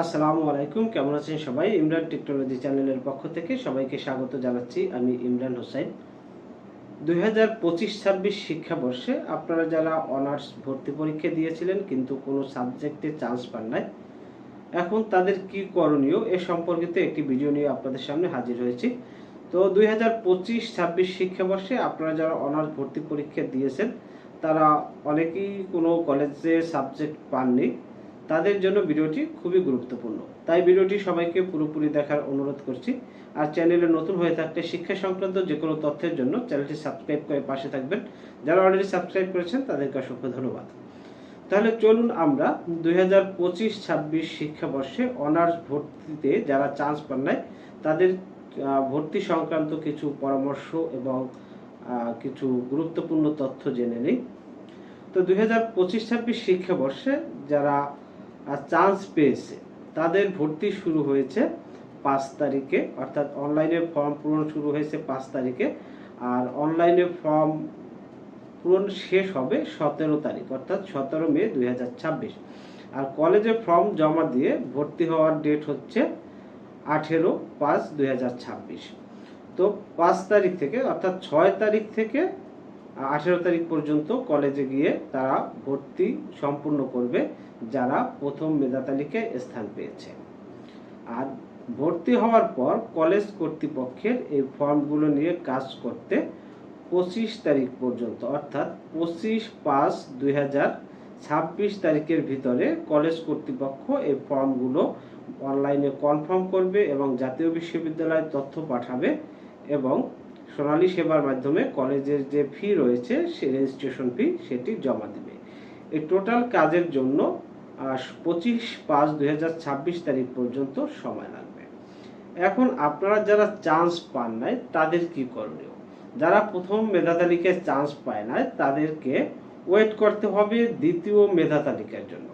আসসালামু আলাইকুম, কেমন আছেন সবাই? ইমরান টেকনোলজি চ্যানেলের পক্ষ থেকে সবাইকে স্বাগত জানাচ্ছি। আমি ইমরান হোসেন। 2025-26 শিক্ষাবর্ষে আপনারা যারা অনার্স ভর্তি পরীক্ষা দিয়েছিলেন কিন্তু কোনো সাবজেক্টে চান্স পান নাই, এখন তাদের কি করণীয় এ সম্পর্কিত একটি ভিডিও নিয়ে আপনাদের সামনে হাজির হয়েছি। তো 2025-26 শিক্ষাবর্ষে আপনারা যারা অনার্স ভর্তি পরীক্ষা দিয়েছেন তারা অনেকেই কোনো কলেজে সাবজেক্ট পাননি। তাদের জন্য ভিডিওটি খুবই গুরুত্বপূর্ণ, তাই ভিডিওটি সবাইকে পুরোপুরি দেখার অনুরোধ করছি। আর চ্যানেলে নতুন হয়ে থাকলে শিক্ষা সংক্রান্ত যে কোনো তথ্যের জন্য চ্যানেলটি সাবস্ক্রাইব করে পাশে থাকবেন। যারা অলরেডি সাবস্ক্রাইব করেছেন তাদেরকে অসংখ্য ধন্যবাদ। তাহলে চলুন আমরা 2025-26 শিক্ষাবর্ষে অনার্স ভর্তিতে যারা চান্স পান নাই তাদের ভর্তি সংক্রান্ত কিছু পরামর্শ এবং কিছু গুরুত্বপূর্ণ তথ্য জেনে নিই। তো 2025-26 শিক্ষাবর্ষে যারা চান্স পেয়েছে তাদের ভর্তি শুরু হয়েছে 5 তারিখে, অর্থাৎ অনলাইনে ফর্ম পূরণ শুরু হয়েছে 5 তারিখে। আর অনলাইনে ফর্ম পূরণ শেষ হবে 17 তারিখ, অর্থাৎ 17 মে 2026। আর কলেজে ফর্ম জমা দিয়ে ভর্তি হওয়ার ডেট হচ্ছে 18/5/2026। তো 5 তারিখ থেকে অর্থাৎ 6 তারিখ থেকে 18 তারিখ পর্যন্ত কলেজে গিয়ে তারা ভর্তি সম্পূর্ণ করবে যারা প্রথম মেধা তালিকায় স্থান পেয়েছে। আর ভর্তি হওয়ার পর কলেজ কর্তৃপক্ষের এই ফর্মগুলো নিয়ে কাজ করতে 25 তারিখ পর্যন্ত, অর্থাৎ 25/5/2026 তারিখের ভিতরে কলেজ কর্তৃপক্ষ এই ফর্মগুলো অনলাইনে কনফার্ম করবে এবং জাতীয় বিশ্ববিদ্যালয়ে তথ্য পাঠাবে এবং সোনালী সেবার মাধ্যমে কলেজের যে ফি রয়েছে সে রেজিস্ট্রেশন ফি সেটি জমা দিবে। এই টোটাল কাজের জন্য 25/5/2026 তারিখ পর্যন্ত সময় লাগবে। এখন আপনারা যারা চান্স পান নাই তাদের কি করণীয়? যারা প্রথম মেধা তালিকায় চান্স পায় না তাদেরকে ওয়েট করতে হবে দ্বিতীয় মেধা তালিকার জন্য।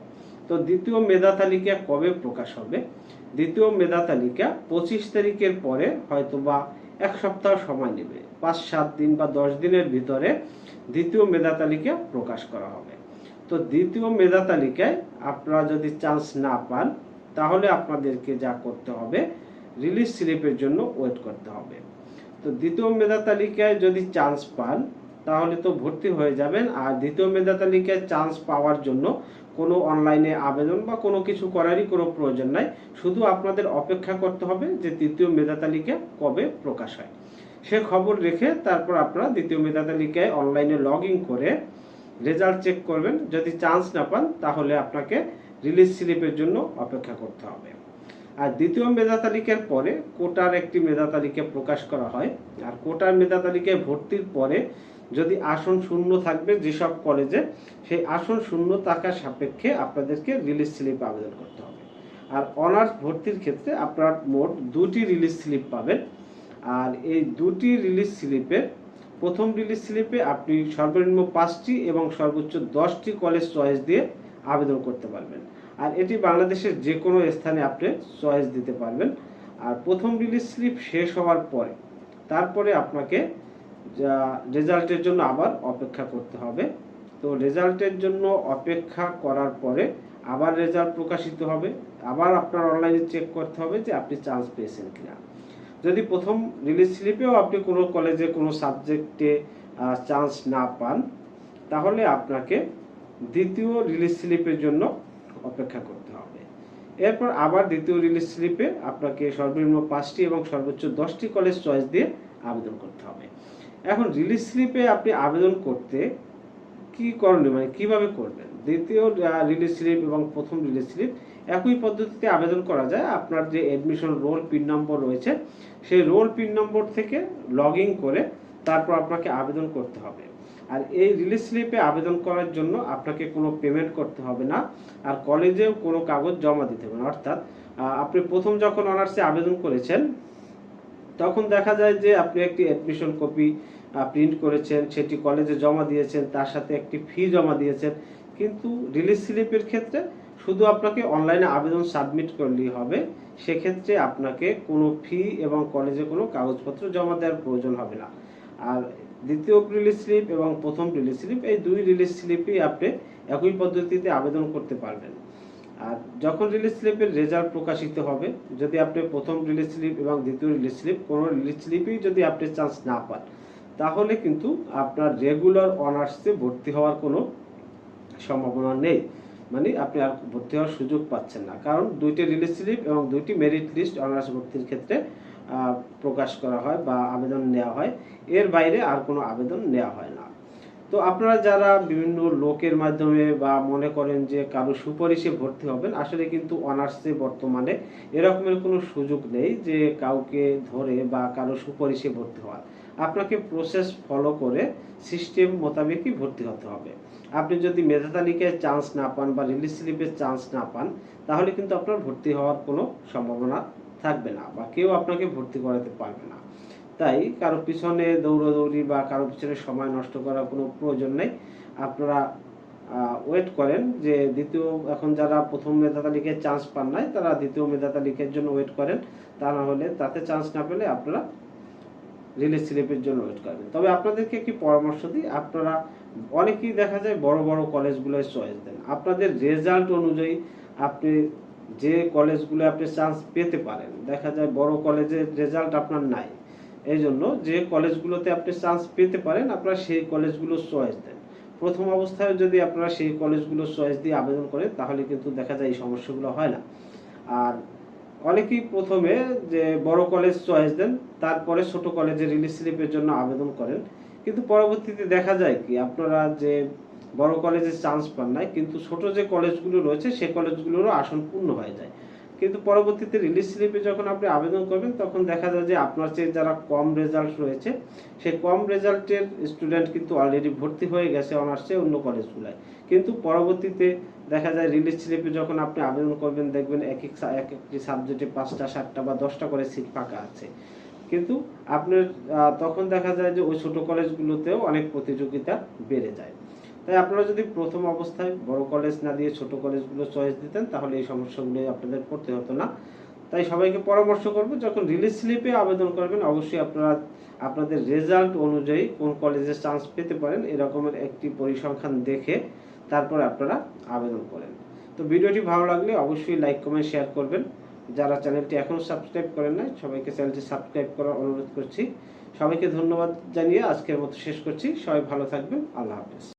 তো দ্বিতীয় মেধা তালিকা কবে প্রকাশ হবে? দ্বিতীয় মেধা তালিকা 25 তারিখের পরে হয়তোবা এক সপ্তাহ সময় নেবে, 5-7 দিন বা 10 দিনের ভিতরে দ্বিতীয় মেধা তালিকা প্রকাশ করা হবে। তো দ্বিতীয় মেধা তালিকায় আপনারা যদি চান্স না পান তাহলে আপনাদেরকে যা করতে হবে, রিলিজ স্লিপের জন্য ওয়েট করতে হবে। তো দ্বিতীয় মেধা তালিকায় যদি চান্স পান তাহলে তো ভর্তি হয়ে যাবেন। আর দ্বিতীয় মেধা তালিকায় চান্স পাওয়ার জন্য কোনো অনলাইনে আবেদন বা কোনো কিছু করারই কোনো প্রয়োজন নাই, শুধু আপনাদের অপেক্ষা করতে হবে যে তৃতীয় মেধা তালিকা কবে প্রকাশ হয় সে খবর রেখে তারপর আপনারা দ্বিতীয় মেধা তালিকায় অনলাইনে লগ ইন করে রেজাল্ট চেক করবেন। যদি চান্স না পান তাহলে আপনাকে রিলিজ স্লিপের জন্য অপেক্ষা করতে হবে। আর দ্বিতীয় মেধা তালিকার পরে কোটার একটি মেধা তালিকা প্রকাশ করা হয়। আর কোটার মেধা তালিকায় ভর্তির পরে যদি আসন শূন্য থাকবে যেসব কলেজে, সেই আসন শূন্য থাকার সাপেক্ষে আপনাদেরকে রিলিজ স্লিপ আবেদন করতে হবে। আর অনার্স ভর্তির ক্ষেত্রে আপনারা মোট 2টি রিলিজ স্লিপ পাবেন। আর এই 2টি রিলিজ স্লিপে প্রথম রিলিজ স্লিপে আপনি সর্বনিম্ন 5টি এবং সর্বোচ্চ 10টি কলেজ চয়েস দিয়ে আবেদন করতে পারবেন। আর এটি বাংলাদেশের যে কোনো স্থানে আপনি চয়েস দিতে পারবেন। আর প্রথম রিলিজ স্লিপ শেষ হওয়ার পরে তারপরে আপনাকে রেজাল্টের জন্য আবার অপেক্ষা করতে হবে। তো রেজাল্টের জন্য অপেক্ষা করার পরে আবার রেজাল্ট প্রকাশিত হবে, আবার আপনার অনলাইনে চেক করতে হবে যে আপনি চান্স পেয়েছেন কিনা। যদি প্রথম রিলিজ স্লিপেও আপনি কোনো কলেজে কোনো সাবজেক্টে চান্স না পান তাহলে আপনাকে দ্বিতীয় রিলিজ স্লিপের জন্য অপেক্ষা করতে হবে। এরপর আবার দ্বিতীয় রিলিজ স্লিপে আপনাকে সর্বনিম্ন 5টি এবং সর্বোচ্চ 10টি কলেজ চয়েস দিয়ে আবেদন করতে হবে। এখন রিলিজ স্লিপে আপনি আবেদন করতে কি করণীয়, মানে কিভাবে করবেন? দ্বিতীয় রিলিজ স্লিপ এবং প্রথম রিলিজ স্লিপ একই পদ্ধতিতে আবেদন করা যায়। আপনার যে অ্যাডমিশন রোল পিন নম্বর রয়েছে সেই রোল পিন নম্বর থেকে লগ ইন করে তারপর আপনাকে আবেদন করতে হবে। আর এই রিলিজ স্লিপে আবেদন করার জন্য আপনাকে কোনো পেমেন্ট করতে হবে না, আর কলেজেও কোনো কাগজ জমা দিতে হবে না। অর্থাৎ আপনি প্রথম যখন অনার্সে আবেদন করেছেন তখন দেখা যায় যে আপনি একটি অ্যাডমিশন কপি প্রিন্ট করেছেন, সেটি কলেজে জমা দিয়েছেন, তার সাথে একটি ফি জমা দিয়েছেন। কিন্তু রিলিজ স্লিপের ক্ষেত্রে শুধু আপনাকে অনলাইনে আবেদন সাবমিট করলেই হবে, সেক্ষেত্রে আপনাকে কোনো ফি এবং কলেজে কোনো কাগজপত্র জমা দেওয়ার প্রয়োজন হবে না। আর দ্বিতীয় রিলিজ স্লিপ এবং প্রথম রিলিজ স্লিপ এই দুই রিলিজ স্লিপই আপনি একই পদ্ধতিতে আবেদন করতে পারবেন। আর যখন রিলিজ স্লিপের রেজাল্ট প্রকাশিত হবে, যদি আপনি প্রথম রিলিজ স্লিপ এবং দ্বিতীয় রিলিজ স্লিপ কোনো রিলিজ স্লিপেই যদি আপনি চান্স না পান, তাহলে কিন্তু আপনার রেগুলার অনার্সে ভর্তি হওয়ার কোনো সম্ভাবনা নেই। মানে আপনি আর ভর্তি হওয়ার সুযোগ পাচ্ছেন না, কারণ দুইটি রিলিজ স্লিপ এবং দুইটি মেরিট লিস্ট অনার্স ভর্তির ক্ষেত্রে প্রকাশ করা হয় বা আবেদন নেওয়া হয়, এর বাইরে আর কোনো আবেদন নেওয়া হয় না। তো আপনারা যারা বিভিন্ন লোকের মাধ্যমে বা মনে করেন যে কারো সুপারিশে ভর্তি হবেন, আসলে কিন্তু অনার্সে বর্তমানে এরকমের কোনো সুযোগ নেই যে কাউকে ধরে বা কারো সুপারিশে ভর্তি হওয়ার। আপনাকে প্রসেস ফলো করে সিস্টেম মোতাবেকই ভর্তি হতে হবে। আপনি যদি মেধা তালিকায় চান্স না পান বা রিলিজ স্লিপে চান্স না পান, তাহলে কিন্তু আপনার ভর্তি হওয়ার কোনো সম্ভাবনা থাকবে না বা কেউ আপনাকে ভর্তি করাতে পারবে না। তাই কারো পিছনে দৌড়াদৌড়ি বা কারো পিছনে সময় নষ্ট করার কোনো প্রয়োজন নেই। আপনারা ওয়েট করেন যে দ্বিতীয়, এখন যারা প্রথম মেধা তালিকায় চান্স পান নাই তারা দ্বিতীয় মেধা তালিকার জন্য ওয়েট করেন। তা না হলে তাতে চান্স না পেলে আপনারা রিলিজ স্লিপের জন্য ওয়েট করবেন। তবে আপনাদেরকে একটি পরামর্শ দিই, আপনারা অনেকেই দেখা যায় বড় বড় কলেজগুলোয় চয়েস দেন। আপনাদের রেজাল্ট অনুযায়ী আপনি যে কলেজগুলো আপনি চান্স পেতে পারেন, দেখা যায় বড় কলেজের রেজাল্ট আপনার নাই, এই জন্য যে কলেজগুলোতে আপনি চান্স পেতে পারেন আপনারা সেই কলেজগুলো চয়েস দেন। প্রথম অবস্থায় যদি আপনারা সেই কলেজগুলো চয়েস দিয়ে আবেদন করেন, তাহলে কিন্তু দেখা যায় এই সমস্যাগুলো হয় না। আর অনেকেই প্রথমে যে বড় কলেজ চয়েস দেন, তারপরে ছোট কলেজে রিলিজ স্লিপের জন্য আবেদন করেন, কিন্তু পরবর্তীতে দেখা যায় কি আপনারা যে বড় কলেজে চান্স পান নাই, কিন্তু ছোট যে কলেজগুলো রয়েছে সেই কলেজগুলোরও আসন পূর্ণ হয়ে যায়। কিন্তু পরবর্তীতে রিলিজ স্লিপে যখন আপনি আবেদন করবেন, তখন দেখা যায় যে আপনার চেয়ে যারা কম রেজাল্ট রয়েছে, সেই কম রেজাল্টের স্টুডেন্ট কিন্তু অলরেডি ভর্তি হয়ে গেছে অনার্সে অন্য কলেজগুলোয়। কিন্তু পরবর্তীতে দেখা যায় রিলিজ স্লিপে যখন আপনি আবেদন করবেন, দেখবেন এক একটি সাবজেক্টে 5টা 7টা বা 10টা করে সিট ফাঁকা আছে। কিন্তু আপনার তখন দেখা যায় যে ওই ছোট কলেজগুলোতেও অনেক প্রতিযোগিতা বেড়ে যায়। তাই আপনারা যদি প্রথম অবস্থায় বড় কলেজ না দিয়ে ছোট কলেজগুলো চয়েস দিতেন, তাহলে এই সমস্যাগুলো আপনাদের পড়তে হতো না। তাই সবাইকে পরামর্শ করব, যখন রিলিজ স্লিপে আবেদন করবেন অবশ্যই আপনারা আপনাদের রেজাল্ট অনুযায়ী কোন কলেজে চান্স পেতে পারেন এরকমের একটি পরিসংখ্যান দেখে তারপর আপনারা আবেদন করেন। তো ভিডিওটি ভালো লাগলে অবশ্যই লাইক কমেন্ট শেয়ার করবেন। যারা চ্যানেলটি এখনো সাবস্ক্রাইব করেন নাই, সবাইকে চ্যানেলটি সাবস্ক্রাইব করার অনুরোধ করছি। সবাইকে ধন্যবাদ জানিয়ে আজকের মতো শেষ করছি। সবাই ভালো থাকবেন। আল্লাহ হাফেজ।